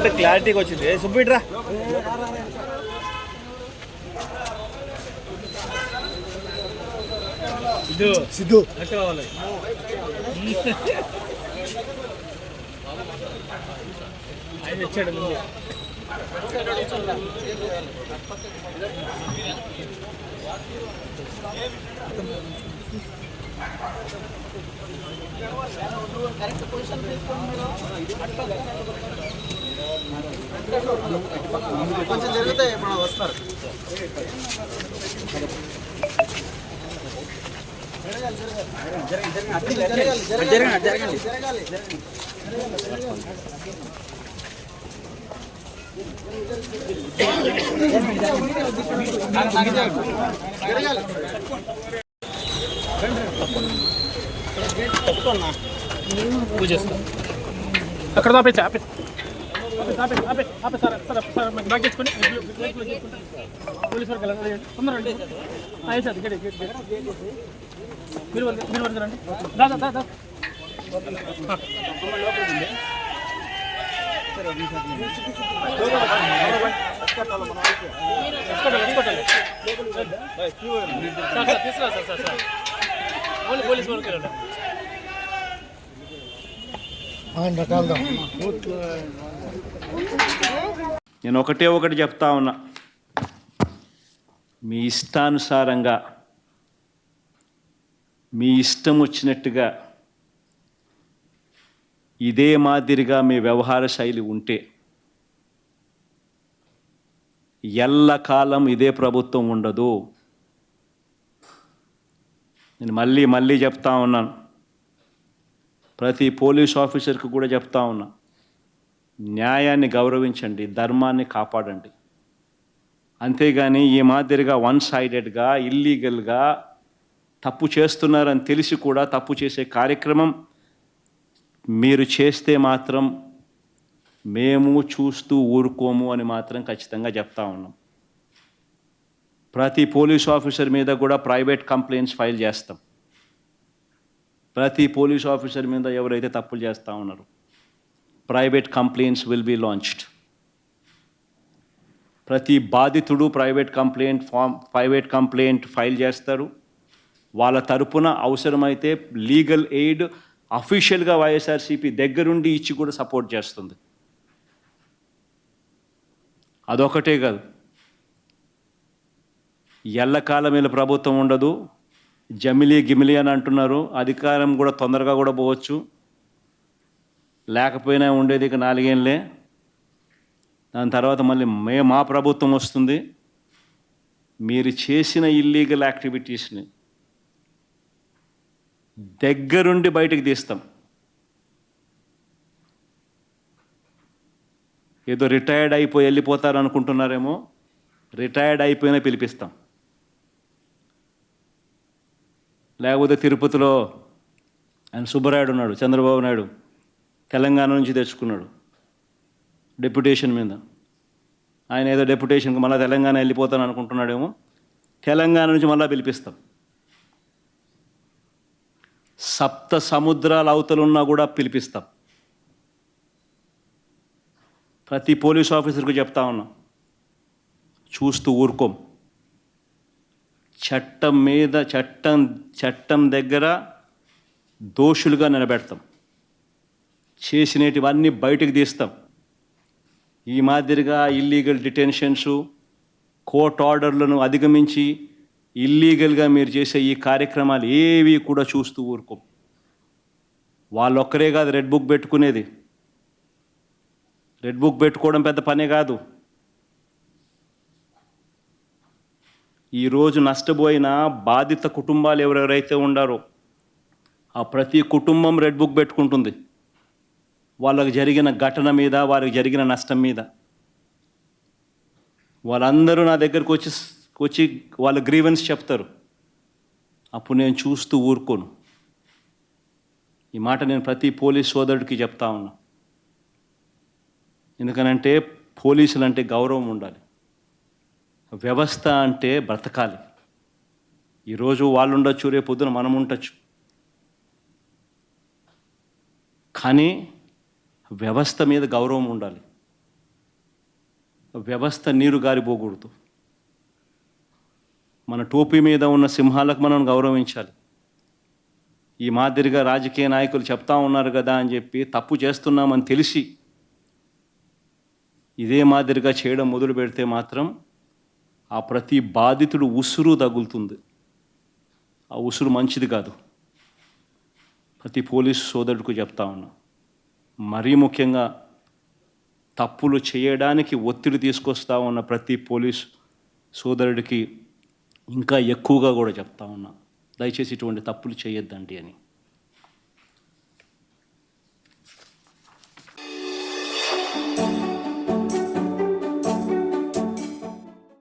Sound క్లారిటీగా వచ్చింది. సుబ్బిట్రా సిద్ధు కావాలి. ఆయన వచ్చాడు ముందు. కొంచెం జరుగుతాయి మనం వస్తారు. అక్కడ ఆపేసి బ్యాగ్ తెచ్చుకొని పోలీసు వరకు వెళ్ళండి. తొందరండి సార్. మీరు రండి. దాదా తీసుకురా సార్. పోలీసు వరకు వెళ్ళండి. నేను ఒకటి చెప్తా ఉన్నా, మీ ఇష్టానుసారంగా మీ ఇష్టం వచ్చినట్టుగా ఇదే మాదిరిగా మీ వ్యవహార శైలి ఉంటే ఎల్లకాలం ఇదే ప్రభుత్వం ఉండదు. నేను మళ్ళీ చెప్తా ఉన్నాను, ప్రతి పోలీస్ ఆఫీసర్కి కూడా చెప్తా ఉన్నా, న్యాయాన్ని గౌరవించండి, ధర్మాన్ని కాపాడండి. అంతేగాని ఈ మాదిరిగా వన్ సైడెడ్గా ఇల్లీగల్గా తప్పు చేస్తున్నారని తెలిసి కూడా తప్పు చేసే కార్యక్రమం మీరు చేస్తే మాత్రం మేము చూస్తూ ఊరుకోము అని మాత్రం ఖచ్చితంగా చెప్తా ఉన్నాం. ప్రతి పోలీస్ ఆఫీసర్ మీద కూడా ప్రైవేట్ కంప్లైంట్స్ ఫైల్ చేస్తాం. ప్రతి పోలీస్ ఆఫీసర్ మీద ఎవరైతే తప్పులు చేస్తూ ఉన్నారో private complaints will be launched. ప్రతి బాధితుడు ప్రైవేట్ కంప్లైంట్ ఫైల్ చేస్తారు. వాళ్ళ తరపున అవసరమైతే లీగల్ ఎయిడ్ అఫీషియల్గా వైఎస్ఆర్సీపీ దగ్గరుండి ఇచ్చి కూడా సపోర్ట్ చేస్తుంది. అదొకటే కాదు, ఎల్లకాలం వీళ్ళ ప్రభుత్వం ఉండదు. గిమిలి అని అంటున్నారు, అధికారం కూడా తొందరగా కూడా పోవచ్చు, లేకపోయినా ఉండేది ఇక 4 ఏళ్ళే. దాని తర్వాత మళ్ళీ మా ప్రభుత్వం వస్తుంది. మీరు చేసిన ఇల్లీగల్ యాక్టివిటీస్ని దగ్గరుండి బయటికి తీస్తాం. ఏదో రిటైర్డ్ అయిపోయి వెళ్ళిపోతారు అనుకుంటున్నారేమో, రిటైర్డ్ అయిపోయినా పిలిపిస్తాం. లేకపోతే తిరుపతిలో ఆయన సుబ్బరాయుడు ఉన్నాడు, చంద్రబాబు నాయుడు తెలంగాణ నుంచి తెచ్చుకున్నాడు డెప్యుటేషన్ మీద. ఆయన ఏదో డెప్యుటేషన్కి మళ్ళీ తెలంగాణ వెళ్ళిపోతాను అనుకుంటున్నాడేమో, తెలంగాణ నుంచి మళ్ళీ పిలిపిస్తాం. 7 సముద్రాల అవతలున్నా కూడా పిలిపిస్తాం. ప్రతి పోలీస్ ఆఫీసర్కు చెప్తా ఉన్నాం, చూస్తూ ఊరుకోం. చట్టం దగ్గర దోషులుగా నిలబెడతాం. చేసినటివన్నీ బయటకు తీస్తాం. ఈ మాదిరిగా ఇల్లీగల్ డిటెన్షన్స్, కోర్ట్ ఆర్డర్లను అధిగమించి ఇల్లీగల్గా మీరు చేసే ఈ కార్యక్రమాలు ఏవి కూడా చూస్తూ ఊరుకోం. వాళ్ళొక్కరే కాదు రెడ్ బుక్ పెట్టుకునేది. రెడ్ బుక్ పెట్టుకోవడం పెద్ద పనే కాదు. ఈరోజు నష్టపోయిన బాధిత కుటుంబాలు ఎవరెవరైతే ఉండారో ఆ ప్రతి కుటుంబం రెడ్ బుక్ పెట్టుకుంటుంది. వాళ్ళకు జరిగిన ఘటన మీద, వారికి జరిగిన నష్టం మీద. వాళ్ళందరూ నా దగ్గరకు వచ్చి వాళ్ళ గ్రీవెన్స్ చెప్తారు. అప్పుడు నేను చూస్తూ ఊరుకోను. ఈ మాట నేను ప్రతి పోలీస్ సోదరుడికి చెప్తా ఉన్నా. ఎందుకనంటే పోలీసులు అంటే గౌరవం ఉండాలి, వ్యవస్థ అంటే బ్రతకాలి. ఈరోజు వాళ్ళు ఉండొచ్చు, రేపు పొద్దున మనం ఉండొచ్చు, కానీ వ్యవస్థ మీద గౌరవం ఉండాలి. వ్యవస్థ నీరు గారిపోకూడదు. మన టోపీ మీద ఉన్న సింహాలకు మనం గౌరవించాలి. ఈ మాదిరిగా రాజకీయ నాయకులు చెప్తా ఉన్నారు కదా అని చెప్పి తప్పు చేస్తున్నామని తెలిసి ఇదే మాదిరిగా చేయడం మొదలు పెడితే మాత్రం ఆ ప్రతి బాధితుడు ఉసురు తగులుతుంది. ఆ ఉసురు మంచిది కాదు. ప్రతి పోలీసు సోదరుడికి చెప్తా ఉన్నా, మరీ ముఖ్యంగా తప్పులు చేయడానికి ఒత్తిడి తీసుకొస్తా ఉన్న ప్రతి పోలీస్ సోదరుడికి ఇంకా ఎక్కువగా కూడా చెప్తా ఉన్నా, దయచేసి ఇటువంటి తప్పులు చేయొద్దండి అని.